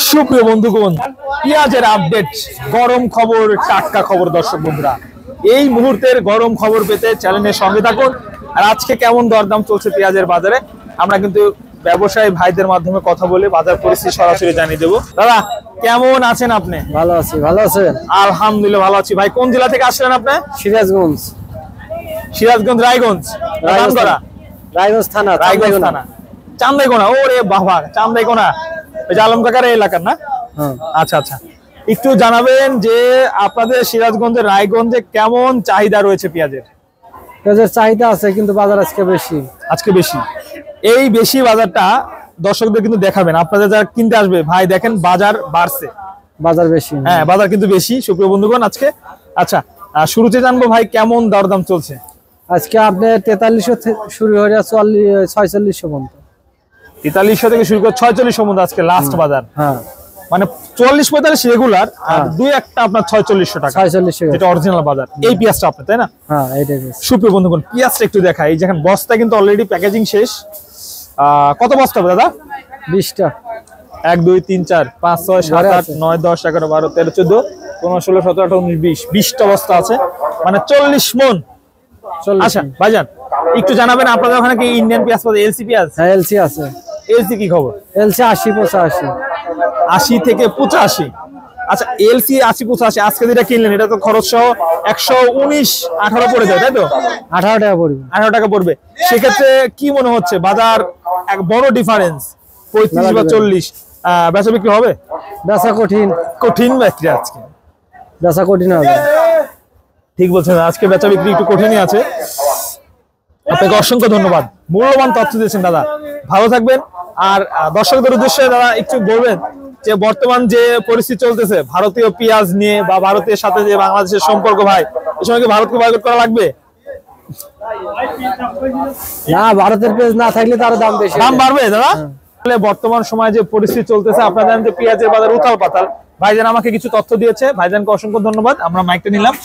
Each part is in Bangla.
সুপ্রিয় বন্ধুগণ, পেঁয়াজের আপডেট, গরম খবর, টাটকা খবর দর্শক বন্ধুরা, এই মুহূর্তের গরম খবর পেতে চ্যানেলের সঙ্গে থাকুন। আর আজকে কেমন দরদাম চলছে পেঁয়াজের বাজারে আমরা কিন্তু ব্যবসায়ী ভাইদের মাধ্যমে কথা বলে বাজার পরিস্থিতি সরাসরি জানিয়ে দেবো। দাদা কেমন আছেন আপনি? ভালো আছি। ভালো আছেন? আলহামদুলিল্লাহ ভালো আছি। ভাই কোন জেলা থেকে আসলেন আপনি? সিরাজগঞ্জ। সিরাজগঞ্জ, রায়গঞ্জ থানা। রায়গঞ্জ থানা, চান্দাইকোনা। ওরে বাবা, চান্দাইকোনা ওই যে আলম কাকার এলাকার না? আচ্ছা আচ্ছা, একটু জানাবেন যে আপনাদের সিরাজগঞ্জের রায়গঞ্জে কেমন চাহিদা রয়েছে পেঁয়াজের? পেঁয়াজের চাহিদা আছে কিন্তু বাজার আজকে বেশি। আজকে বেশি, এই বেশি বাজারটা দর্শকদের কিন্তু দেখাবেন। আপনাদের যারা কিনতে আসবে ভাই দেখেন বাজার বাড়ছে, বাজার বেশি। হ্যাঁ বাজার কিন্তু বেশি সুপ্রিয় বন্ধুগণ আজকে। আচ্ছা, শুরুতে জানবো ভাই কেমন দরদাম চলছে আজকে? আপনার 4300 শুরু হয়ে 4600 পর্যন্ত। 4300 থেকে শুরু করে 4600 পর্যন্ত আজকে লাস্ট বাজার। হ্যাঁ, মানে 40-45 রেগুলার আর দুই একটা আপনার 4600 টাকা, 4600 যেটা অরিজিনাল বাজার। এই পেঁয়াজটা আপনার, তাই না? হ্যাঁ, এইটাই। সুপ্রিয় বন্ধুগণ পেঁয়াজটা একটু দেখাই। এই যেখানে বস্তা কিন্তু অলরেডি প্যাকেজিং শেষ। কত বস্তা হবে দাদা? 20টা। 1 2 3 4 5 6 7 8 9 10 11 12 13 14 15 16 17 18 19 20 20টা বস্তা আছে, মানে 40 মণ। আচ্ছা ভাইজান একটু জানাবেন আপনাদের ওখানে কি ইন্ডিয়ান পেঁয়াজ পাওয়া যায়? এলসি পেঁয়াজ? হ্যাঁ, এলসি আছে। এলসি কি খবর? এলসি 80-85। 80 থেকে 85। আচ্ছা, এলসি 80-85 আজকে যেটা কিনলেন এটা তো খরচ সহ 119-18 পড়ে যায়, তাই তো? 18 টাকা পড়বে। 18 টাকা পড়বে। সেক্ষেত্রে কি মনে হচ্ছে বাজার এক বড় ডিফারেন্স 35 বা 40 বেচা বিক্রি হবে? বেচা কঠিন। কঠিন বিক্রি আজকে, বেচা কঠিন হবে। ঠিক বলছেন, আজকে বেচা বিক্রি একটু কঠিনই আছে। আপনাকে অসংখ্য ধন্যবাদ, মূল্যবান তথ্য দিয়েছেন দাদা, ভালো থাকবেন। আর দর্শকদের উদ্দেশ্যে দাদা একটু বলবেন যে বর্তমান যে পরিস্থিতি চলতেছে ভারতীয় পেঁয়াজ নিয়ে বা ভারতের সাথে যে বাংলাদেশের সম্পর্ক, ভাই এই সময় কি ভারতকে বয়কট করা লাগবে? না, ভারতের পেঁয়াজ না থাকলে তার দাম বেশি, দাম বাড়বে দাদা। বর্তমান সময়ে যে পরিস্থিতি চলতেছে আপনারা জানেন যে পেঁয়াজের বাজার উথাল পাতাল। ভাইজান আমাকে কিছু তথ্য দিয়েছে, ভাইজানকে অসংখ্য ধন্যবাদ। আমরা মাইকটা নিলাম।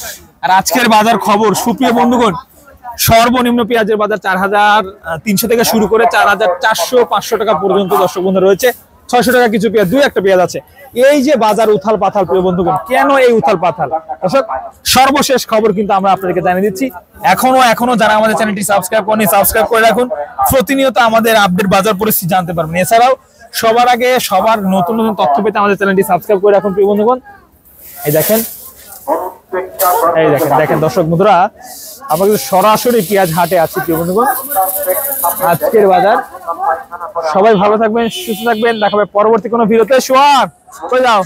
আর আজকের বাজার খবর সুপ্রিয় বন্ধুগণ, সর্বনিম্ন পেঁয়াজের বাজার 4300 থেকে শুরু করে 4400-500 টাকা পর্যন্ত দর্শক বন্ধু রয়েছে। 600 টাকা কিছু পেঁয়াজ, দুই একটা পেঁয়াজ আছে। এই যে বাজার উথাল পাথাল প্রিয় বন্ধুগণ, কেন এই উথাল পাথাল? দর্শক সর্বশেষ খবর কিন্তু আমরা আপনাদেরকে জানিয়ে দিচ্ছি। এখনো যারা আমাদের চ্যানেলটি সাবস্ক্রাইব করেনি সাবস্ক্রাইব করে রাখুন, প্রতিনিয়ত আমাদের আপডেট বাজার পরিস্থিতি জানতে পারবেন। এছাড়াও সবার আগে সবার নতুন নতুন তথ্য পেতে আমাদের চ্যানেলটি সাবস্ক্রাইব করে রাখুন প্রিয় বন্ধুগণ। এই দেখেন দর্শক বন্ধুরা, আমরা কিন্তু সরাসরি পেঁয়াজ হাটে আছি প্রিয় বন্ধুগণ। আজকের বাজার, সবাই ভালো থাকবেন, সুস্থ থাকবেন। দেখাবে পরবর্তী কোনো ভিডিওতে। সোহাগ কই যাও?